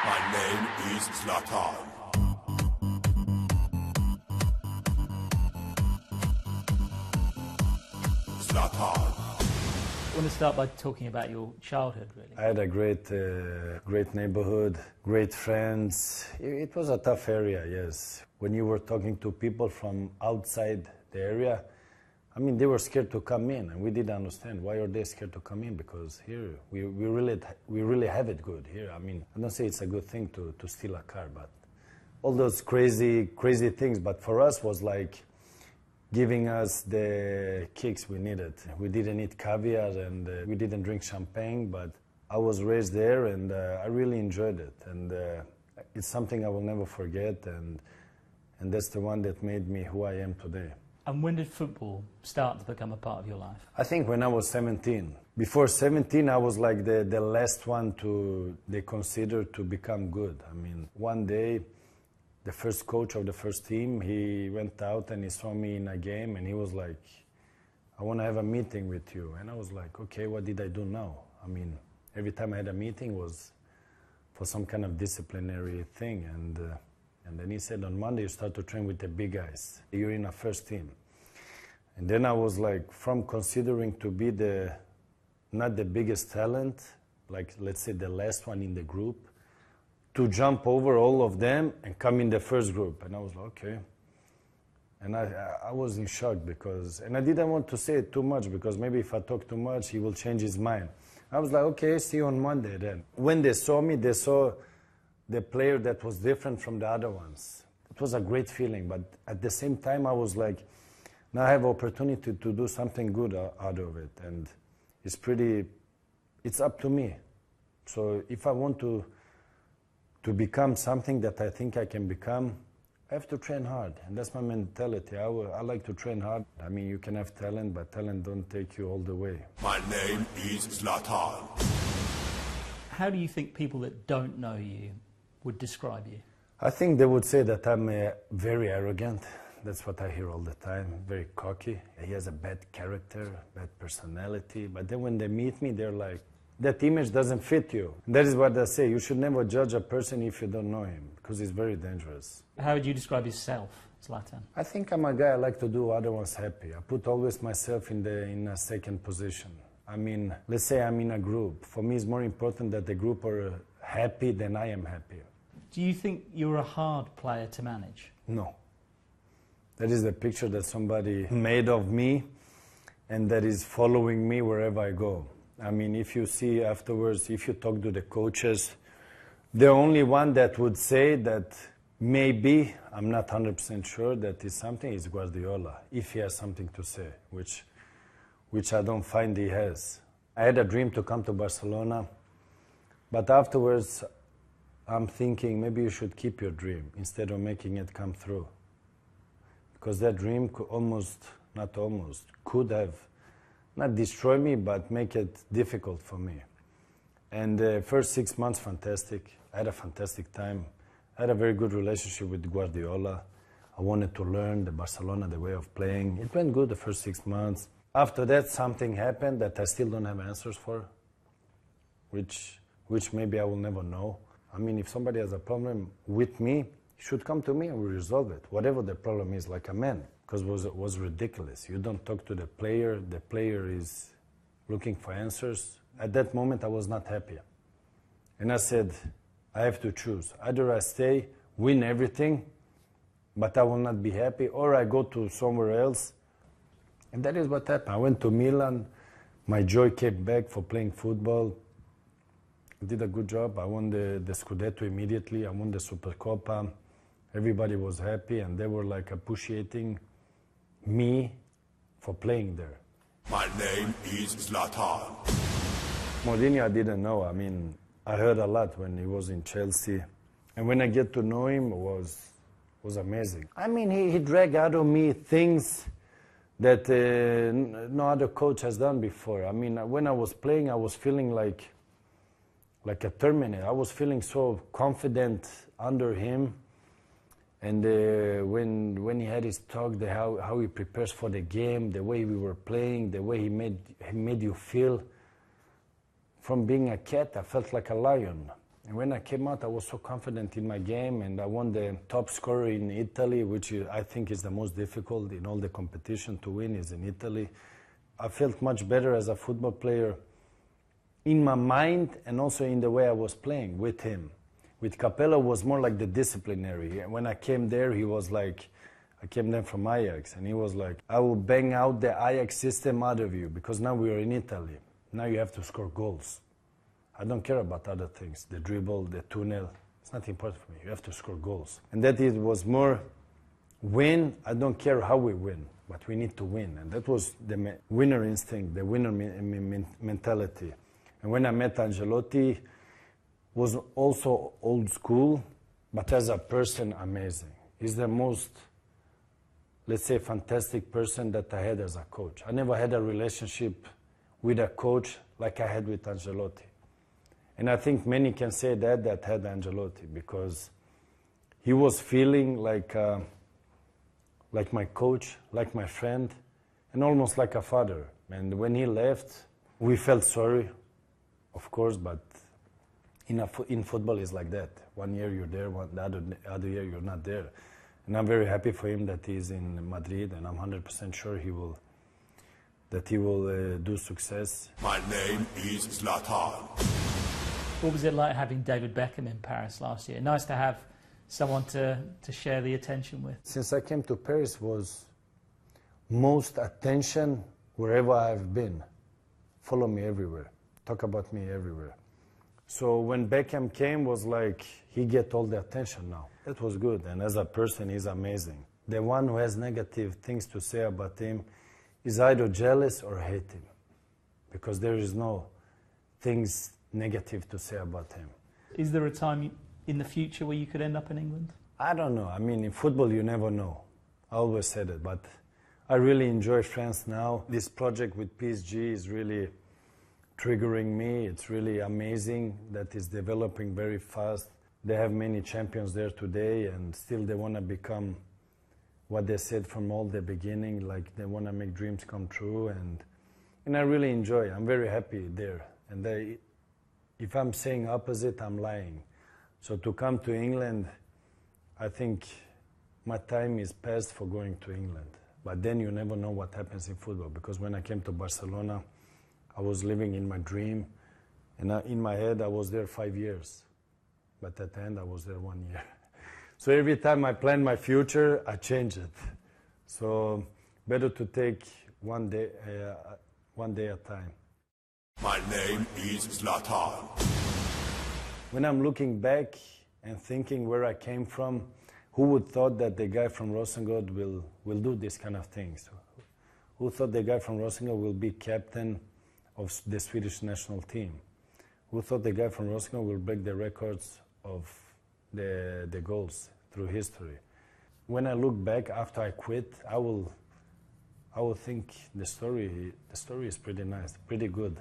My name is Zlatan. Zlatan. I want to start by talking about your childhood, really. I had a great neighborhood, great friends. It was a tough area, yes. When you were talking to people from outside the area, I mean, they were scared to come in, and we didn't understand why are they scared to come in, because here we really have it good here. I mean, I don't say it's a good thing to steal a car, but all those crazy things. But for us was like giving us the kicks we needed. We didn't eat caviar and we didn't drink champagne, but I was raised there and I really enjoyed it. And it's something I will never forget, and that's the one that made me who I am today. And when did football start to become a part of your life? I think when I was 17. Before 17, I was like the last one they considered to become good. I mean, one day, the first coach of the first team, he went out and he saw me in a game and he was like, I want to have a meeting with you. And I was like, okay, what did I do now? I mean, every time I had a meeting was for some kind of disciplinary thing. And then he said, on Monday you start to train with the big guys. You're in a first team. And then I was like, from considering to be not the biggest talent, like let's say the last one in the group, to jump over all of them and come in the first group. And I was like, okay. And I was in shock and I didn't want to say it too much because maybe if I talk too much, he will change his mind. I was like, okay, see you on Monday then. When they saw me, they saw the player that was different from the other ones. It was a great feeling, but at the same time, I was like, now I have opportunity to do something good out of it. And it's up to me. So if I want to become something that I think I can become, I have to train hard, and that's my mentality. I like to train hard. I mean, you can have talent, but talent don't take you all the way. My name is Zlatan. How do you think people that don't know you would describe you? I think they would say that I'm very arrogant. That's what I hear all the time, very cocky. He has a bad character, bad personality, but then when they meet me, they're like, that image doesn't fit you. That is what I say. You should never judge a person if you don't know him, because it's very dangerous. How would you describe yourself, Zlatan? I think I'm a guy I like to do other ones happy. I put always myself in a second position. I mean, let's say I'm in a group. For me, it's more important that the group are happy than I am happy. Do you think you're a hard player to manage? No. That is the picture that somebody made of me and that is following me wherever I go. I mean, if you see afterwards, if you talk to the coaches, the only one that would say that maybe, I'm not 100% sure that is something, is Guardiola, if he has something to say, which I don't find he has. I had a dream to come to Barcelona, but afterwards I'm thinking maybe you should keep your dream instead of making it come through. Because that dream could have not destroy me, but make it difficult for me. And the first 6 months, fantastic. I had a fantastic time. I had a very good relationship with Guardiola. I wanted to learn the Barcelona, the way of playing. It went good the first 6 months. After that, something happened that I still don't have answers for, which maybe I will never know. I mean, if somebody has a problem with me, he should come to me and we'll resolve it. Whatever the problem is, like a man. Because it was ridiculous. You don't talk to the player is looking for answers. At that moment, I was not happy. And I said, I have to choose. Either I stay, win everything, but I will not be happy, or I go to somewhere else. And that is what happened. I went to Milan. My joy came back for playing football. I did a good job. I won the Scudetto immediately. I won the Supercoppa. Everybody was happy, and they were like appreciating me for playing there. My name is Zlatan. Mourinho I didn't know. I mean, I heard a lot when he was in Chelsea. And when I get to know him, it was amazing. I mean, he dragged out of me things that no other coach has done before. I mean, when I was playing, I was feeling like a Terminator. I was feeling so confident under him. And when he had his talk, how he prepares for the game, the way we were playing, the way he made you feel. From being a cat, I felt like a lion. And when I came out, I was so confident in my game, and I won the top scorer in Italy, which I think is the most difficult in all the competition to win is in Italy. I felt much better as a football player in my mind and also in the way I was playing with him. With Capello was more like the disciplinary. When I came there, he was like, I came there from Ajax, and he was like, I will bang out the Ajax system out of you because now we are in Italy. Now you have to score goals. I don't care about other things, the dribble, the tunnel. It's not important for me. You have to score goals. And that it was more win. I don't care how we win, but we need to win. And that was the winner instinct, the winner mentality. And when I met Ancelotti, was also old school, but as a person, amazing. He's the most, let's say, fantastic person that I had as a coach. I never had a relationship with a coach like I had with Ancelotti. And I think many can say that had Ancelotti, because he was feeling like my coach, like my friend, and almost like a father. And when he left, we felt sorry, of course, but in football it's like that. One year you're there, the other year you're not there. And I'm very happy for him that he's in Madrid, and I'm 100% sure he will do success. My name is Zlatan. What was it like having David Beckham in Paris last year? Nice to have someone to share the attention with. Since I came to Paris was most attention wherever I've been. Follow me everywhere. Talk about me everywhere. So when Beckham came, was like, he get all the attention now. That was good, and as a person, he's amazing. The one who has negative things to say about him is either jealous or hate him, because there is no things negative to say about him. Is there a time in the future where you could end up in England? I don't know. I mean, in football, you never know. I always said it, but I really enjoy France now. This project with PSG is really triggering me. It's really amazing that it's developing very fast. They have many champions there today, and still they want to become what they said from all the beginning, like they want to make dreams come true, and I really enjoy. I'm very happy there. And if I'm saying opposite, I'm lying. So to come to England, I think my time is past for going to England. But then you never know what happens in football, because when I came to Barcelona, I was living in my dream, and in my head I was there 5 years. But at the end I was there 1 year. So every time I plan my future, I change it. So better to take one day at a time. My name is Zlatan. When I'm looking back and thinking where I came from, who would thought that the guy from Rosengård will do this kind of things? Who thought the guy from Rosengård will be captain of the Swedish national team? Who thought the guy from Rosengård will break the records of the goals through history? When I look back after I quit, I will think the story is pretty nice, pretty good.